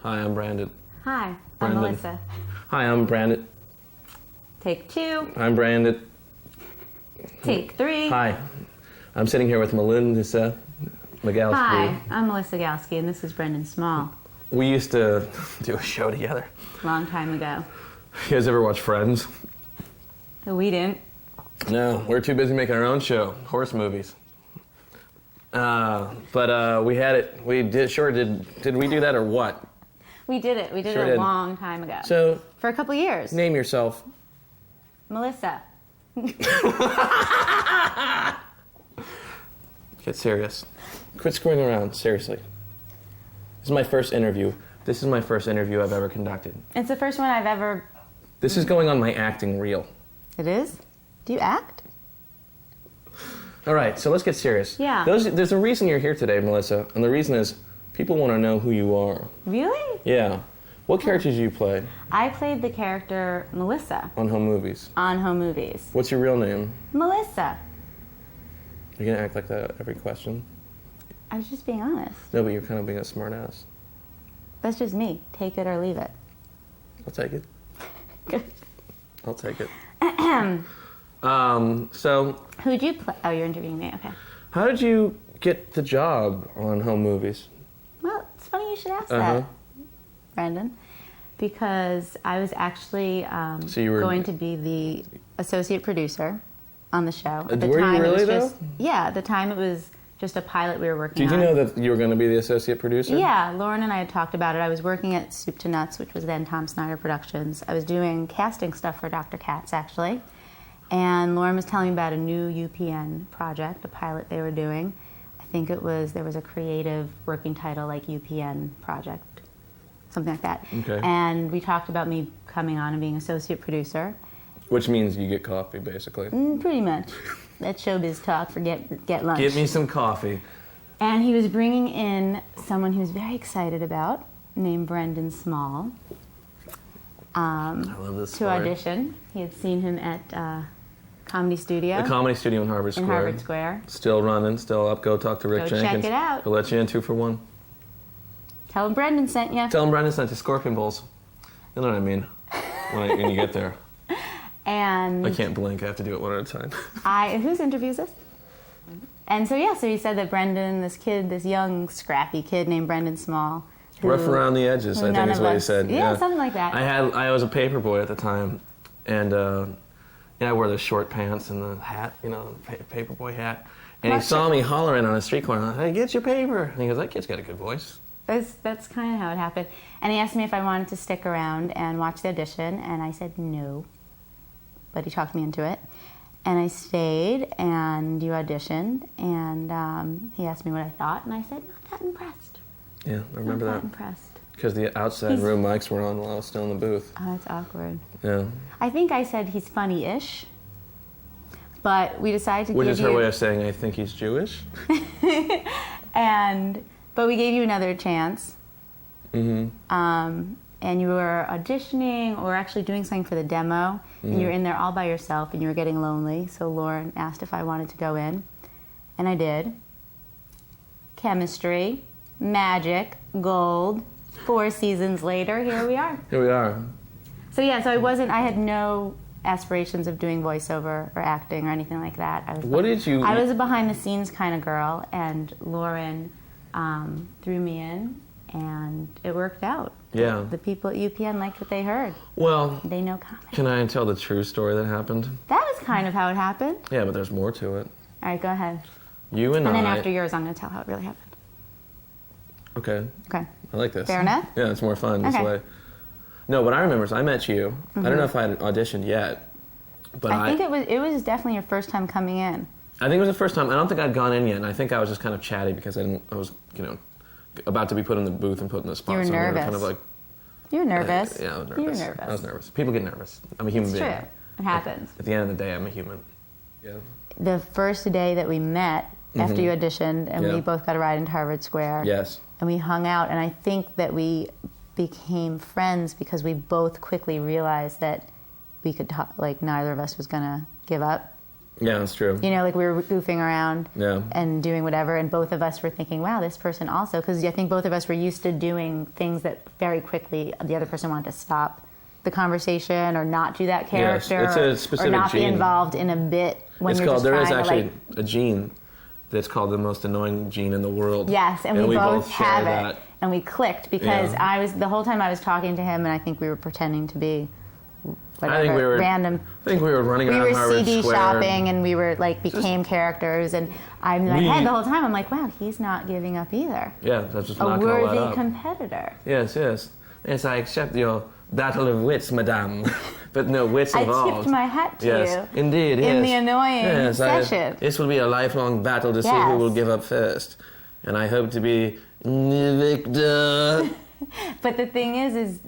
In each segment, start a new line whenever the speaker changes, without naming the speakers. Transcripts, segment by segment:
Hi, I'm Brandon.
Hi,
Brendon.
I'm Melissa.
Hi, I'm Brandon.
Take 2.
I'm Brandon.
Take 3.
Hi, I'm sitting here with Melissa Galsky.
Hi, I'm Melissa Galsky, and this is Brendon Small.
We used to do a show together.
Long time ago.
You guys ever watch Friends?
We didn't.
No, we're too busy making our own show, horse movies. But we had it. We did. Sure did. Did we do that or what?
We did it. We did
Sure
it a
did.
long time ago.
So
for a couple years.
name yourself.
Melissa.
Get serious. Quit screwing around. Seriously. This is my first interview. This is my first interview I've ever conducted.
It's the first one I've ever...
This is going on my acting reel.
It is? Do you act?
All right, so let's get serious.
Yeah.
There's a reason you're here today, Melissa, and the reason is people want to know who you are.
Really?
Yeah. What characters do you play
I played the character Melissa
on home movies?
on Home Movies.
What's your real name?
Melissa.
You're going to act like that every question?
I was just being honest.
No, but you're kind of being a smart ass.
That's just me. Take it or leave it.
I'll take it.
Good.
I'll take it.
Who'd
So,
you play? Oh, you're interviewing me. Okay.
how did you get the job on home movies?
Well, it's funny you should ask
Uh-huh.
that, Brendon, because I was actually
So you were-
going to be the associate producer on the show. At the
Were you
time,
really,
it was
though?
Yeah, at the time it was just a pilot we were working
Did
on.
you know that you were going to be the associate producer?
Yeah, Lauren and I had talked about it. I was working at Soup to Nuts, which was then Tom Snyder Productions. I was doing casting stuff for Dr. Katz, actually. And Lauren was telling me about a new UPN project, a pilot they were doing. I think there was a creative working title like UPN project, something like that.
Okay.
And we talked about me coming on and being associate producer.
Which means you get coffee, basically.
Pretty much. That's showbiz talk for get lunch.
Get me some coffee.
And he was bringing in someone he was very excited about, named Brendon Small,
I love this
to
story.
audition. He had seen him at Comedy Studio
The Comedy Studio in Harvard Square.
in Harvard Square.
Still running, still up. Go talk to Rick
Go
Jenkins.
check it out.
He'll let you in 2 for 1.
Tell him Brendon sent you.
Tell him Brandon sent you Scorpion Bowls. You know what I mean when you get there.
And
I can't blink. I have to do it one at a time.
whose interview is this? And so he said that Brendon, this young, scrappy kid named Brendon Small, who,
Rough around the edges,
who
I
none
think is
of
what he
us-
said.
Yeah, something like that.
I was a paper boy at the time, and I wore the short pants and the hat, paper boy hat. And he saw me hollering on a street corner, "Hey, get your paper!" And he goes, "That kid's got a good voice."
That's kind of how it happened. And he asked me if I wanted to stick around and watch the audition, and I said no. But he talked me into it. And I stayed, and you auditioned, and he asked me what I thought, and I said, not that impressed.
Yeah, I remember
Not that
that.
impressed.
Because the outside room mics were on while I was still in the booth.
Oh, that's awkward.
Yeah.
I think I said he's funny-ish, but we decided to
Which
give
is her way of saying I think he's Jewish.
But we gave you another chance.
Mm-hmm.
And you were auditioning or actually doing something for the demo, and you were in there all by yourself, and you were getting lonely. So Lauren asked if I wanted to go in, and I did. Chemistry, magic, gold. 4 seasons later, here we are.
Here we are.
So I had no aspirations of doing voiceover or acting or anything like that. I was a behind-the-scenes kind of girl, and Lauren threw me in, and it worked out.
Yeah.
The people at UPN liked what they heard.
Well,
They know comedy.
can I tell the true story that happened?
That was kind of how it happened.
Yeah, but there's more to it.
All right, go ahead.
You and
And then
I...
after yours, I'm going to tell how it really happened.
Okay.
Okay.
I like this.
Fair enough?
Yeah, it's more fun this
Okay.
way. No, what I remember is I met you. I don't know if I had auditioned yet, but
I think it was definitely your first time coming in.
I think it was the first time. I don't think I'd gone in yet, and I think I was just kind of chatty because I was, about to be put in the booth and put in the spot.
You were
so we
nervous.
kind of like,
You were nervous.
yeah, I was nervous.
You were nervous.
I was nervous. People get nervous. I'm a human
It's
being.
true. It happens.
At the end of the day, I'm a human. Yeah.
The first day that we met, after you auditioned, and
Yeah.
we both got a ride into Harvard Square.
Yes.
And we hung out, and I think that we became friends because we both quickly realized that we could talk, like neither of us was going to give up.
Yeah, that's true.
You know, like we were goofing around
Yeah.
and doing whatever, and both of us were thinking, wow, this person also, because I think both of us were used to doing things that very quickly the other person wanted to stop the conversation or not do that character,
Yes, it's a specific
or not
gene.
be involved in a bit when
It's
you're
called,
just
there
trying
is actually
to, like,
a gene that's called the most annoying gene in the world.
yes, and we both
share
have
that.
it, and we clicked because
Yeah.
the whole time I was talking to him, and I think we were pretending to be whatever,
I think we were
random.
I think we were running
We
around
were
Harvard
CD
Square.
shopping, and we were like became characters, and I'm in my head the whole time. I'm like, wow, he's not giving up either.
Yeah, that's just
A
not gonna let
worthy
up.
competitor.
Yes, yes. Yes, I accept your battle of wits, madame. But no wits
I
involved.
tipped my hat to
Yes,
you.
indeed, yes.
In the annoying
yes,
session.
This will be a lifelong battle to see who
Yes.
will give up first. And I hope to be the victor.
But the thing is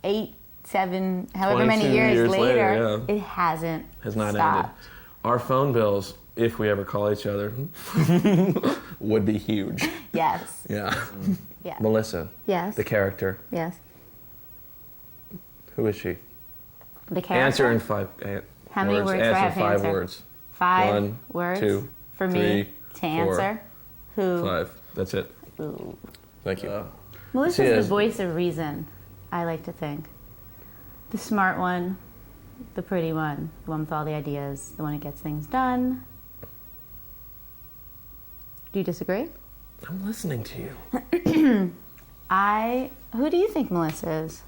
8, 7, however many
22
years later,
yeah.
it hasn't
Has not
stopped.
ended. Our phone bills, if we ever call each other, would be huge.
Yes.
Yeah.
Yeah.
Melissa,
Yes.
the character.
Yes.
Who is she?
The character.
Answer in 5
How many words do I
Answer
have to
5
answer?
words.
5
1,
words
2,
for
3,
me to
4,
answer. Who?
5. That's it.
Ooh.
Thank you.
Melissa's
She
the
is.
voice of reason, I like to think. The smart one, the pretty one, the one with all the ideas, the one who gets things done. Do you disagree?
I'm listening to you.
Who do you think Melissa is?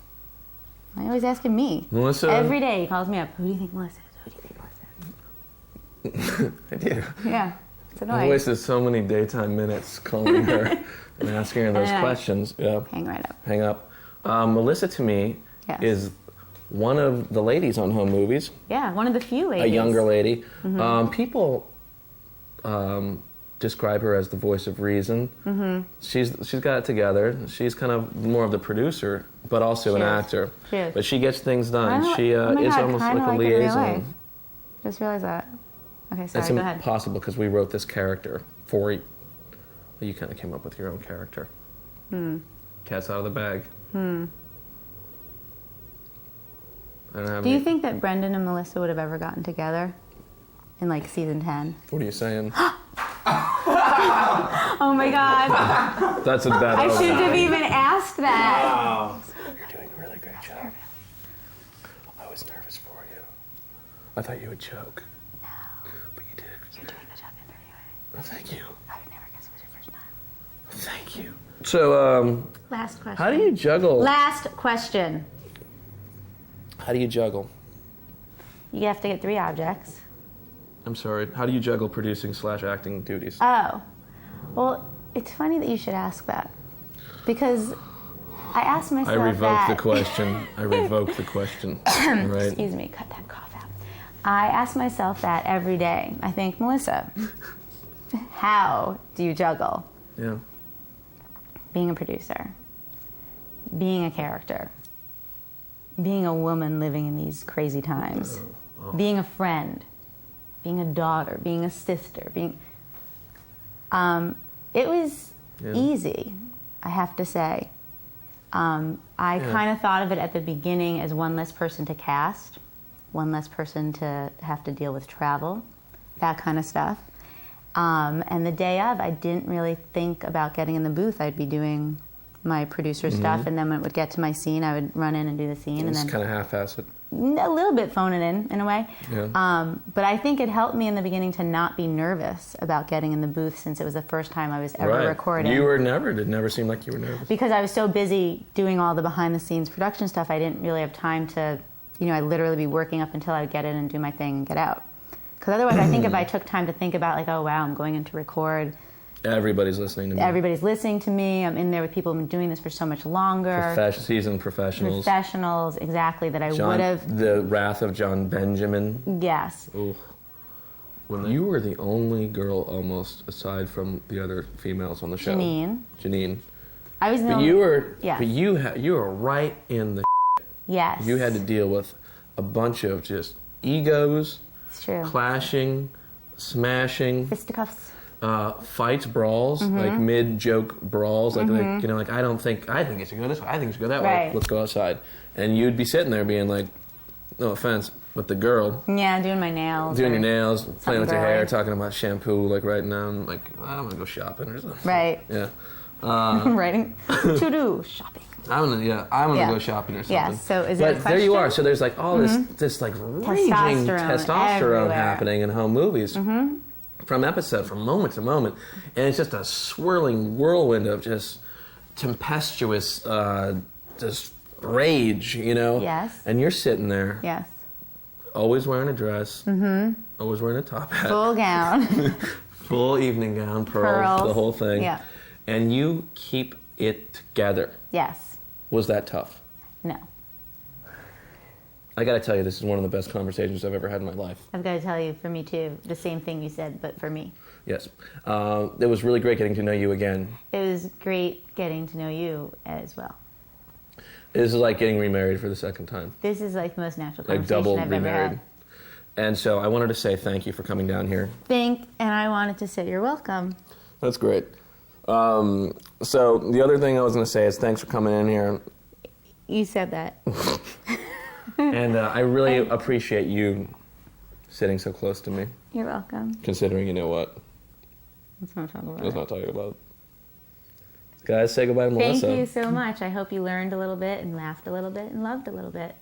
I always ask him me.
Melissa?
Every day he calls me up. Who do you think Melissa is? Who do you think Melissa is?
I do.
Yeah, it's
I
annoying.
wasted so many daytime minutes calling her and asking her those
then I
questions. Yeah.
Hang right up.
Hang up. Melissa, to me,
Yes.
is one of the ladies on home movies.
Yeah, one of the few ladies.
A younger lady. People describe her as the voice of reason. Mm-hmm. She's got it together. She's kind of more of the producer, but also an
She is.
actor.
She is.
But she gets things done.
I
She
oh my
is
God,
almost
kinda
like a
in real
liaison.
life. Just realized that. Okay, sorry,
That's
go ahead.
impossible because we wrote this character for you. You kind of came up with your own character. Cat's out of the bag. I don't have
Do you
any-
think that Brendon and Melissa would have ever gotten together in like season 10?
What are you saying?
Oh my God.
That's a bad
I
omen.
shouldn't have even asked that.
You're doing a really great job. I was nervous for you. I thought you would choke.
No,
But you did.
you're doing the job interviewing.
Well, thank you.
I would never guess it was your first time.
Thank you. So,
Last question.
how do you juggle?
Last question.
How do you juggle?
You have to get 3 objects.
I'm sorry. How do you juggle producing / acting duties?
Oh, well, it's funny that you should ask that because I asked myself
I revoke
that.
the question. I revoke the question. Right?
Excuse me, cut that cough out. I ask myself that every day. I think, Melissa, how do you juggle
Yeah.
being a producer, being a character, being a woman living in these crazy times, being a friend, being a daughter, being a sister, being... it was easy, I have to say. I kind of thought of it at the beginning as one less person to cast, one less person to have to deal with travel, that kind of stuff. And the day of, I didn't really think about getting in the booth. I'd be doing my producer stuff, and then when it would get to my scene, I would run in and do the scene, and
It's
then
kind of half-assed.
a little bit phone it in a way.
Yeah.
But I think it helped me in the beginning to not be nervous about getting in the booth since it was the first time I was ever
Right.
recording.
It never seemed like you were nervous.
Because I was so busy doing all the behind-the-scenes production stuff, I didn't really have time to, I'd literally be working up until I would get in and do my thing and get out. Because otherwise, I think if I took time to think about, like, oh, wow, I'm going in to record,
Everybody's listening to me.
everybody's listening to me, I'm in there with people who've been doing this for so much longer.
Seasoned professionals.
Professionals, exactly, that I would have,
The Wrath of John Benjamin.
yes.
Ooh. When you were the only girl, almost, aside from the other females on the show. Janine.
I was the
But
only,
you were,
yeah.
but you were right in the.
yes.
You had to deal with a bunch of just egos,
It's true.
clashing, smashing,
Fisticuffs.
fights, brawls, like mid-joke brawls, like I think it should go this way, I think it should go that way.
Right.
Let's go outside, and you'd be sitting there being like, no offense, with the girl.
Yeah, doing my nails.
Doing your nails, playing with your
girly.
hair, talking about shampoo, like right now. I'm like, I'm gonna go shopping or something.
Right.
Yeah.
Writing to do shopping.
I'm gonna go shopping or something.
Yeah. So is it
but
a question?
there you are. So there's like all this like raging testosterone
everywhere.
happening in home movies, from moment to moment, and it's just a swirling whirlwind of just tempestuous, just rage, you know.
Yes.
And you're sitting there.
Yes.
Always wearing a dress. Always wearing a top hat.
Full gown.
Full evening gown, pearls, the whole thing.
Yeah.
And you keep it together.
Yes.
Was that tough?
No.
I gotta tell you, this is one of the best conversations I've ever had in my life.
I've got to tell you, for me too, the same thing you said, but for me.
Yes. It was really great getting to know you again.
It was great getting to know you as well.
This is like getting remarried for the second time.
This is like the most natural
Like
conversation
double
I've
remarried.
ever had.
And so I wanted to say thank you for coming down here.
And I wanted to say you're welcome.
That's great. So the other thing I was going to say is thanks for coming in here.
You said that.
And I really appreciate you sitting so close to me.
You're welcome.
Considering, you know what?
Let's not talk about
Let's
it.
not talk about it. Guys, say goodbye to Melissa.
Thank you so much. I hope you learned a little bit and laughed a little bit and loved a little bit.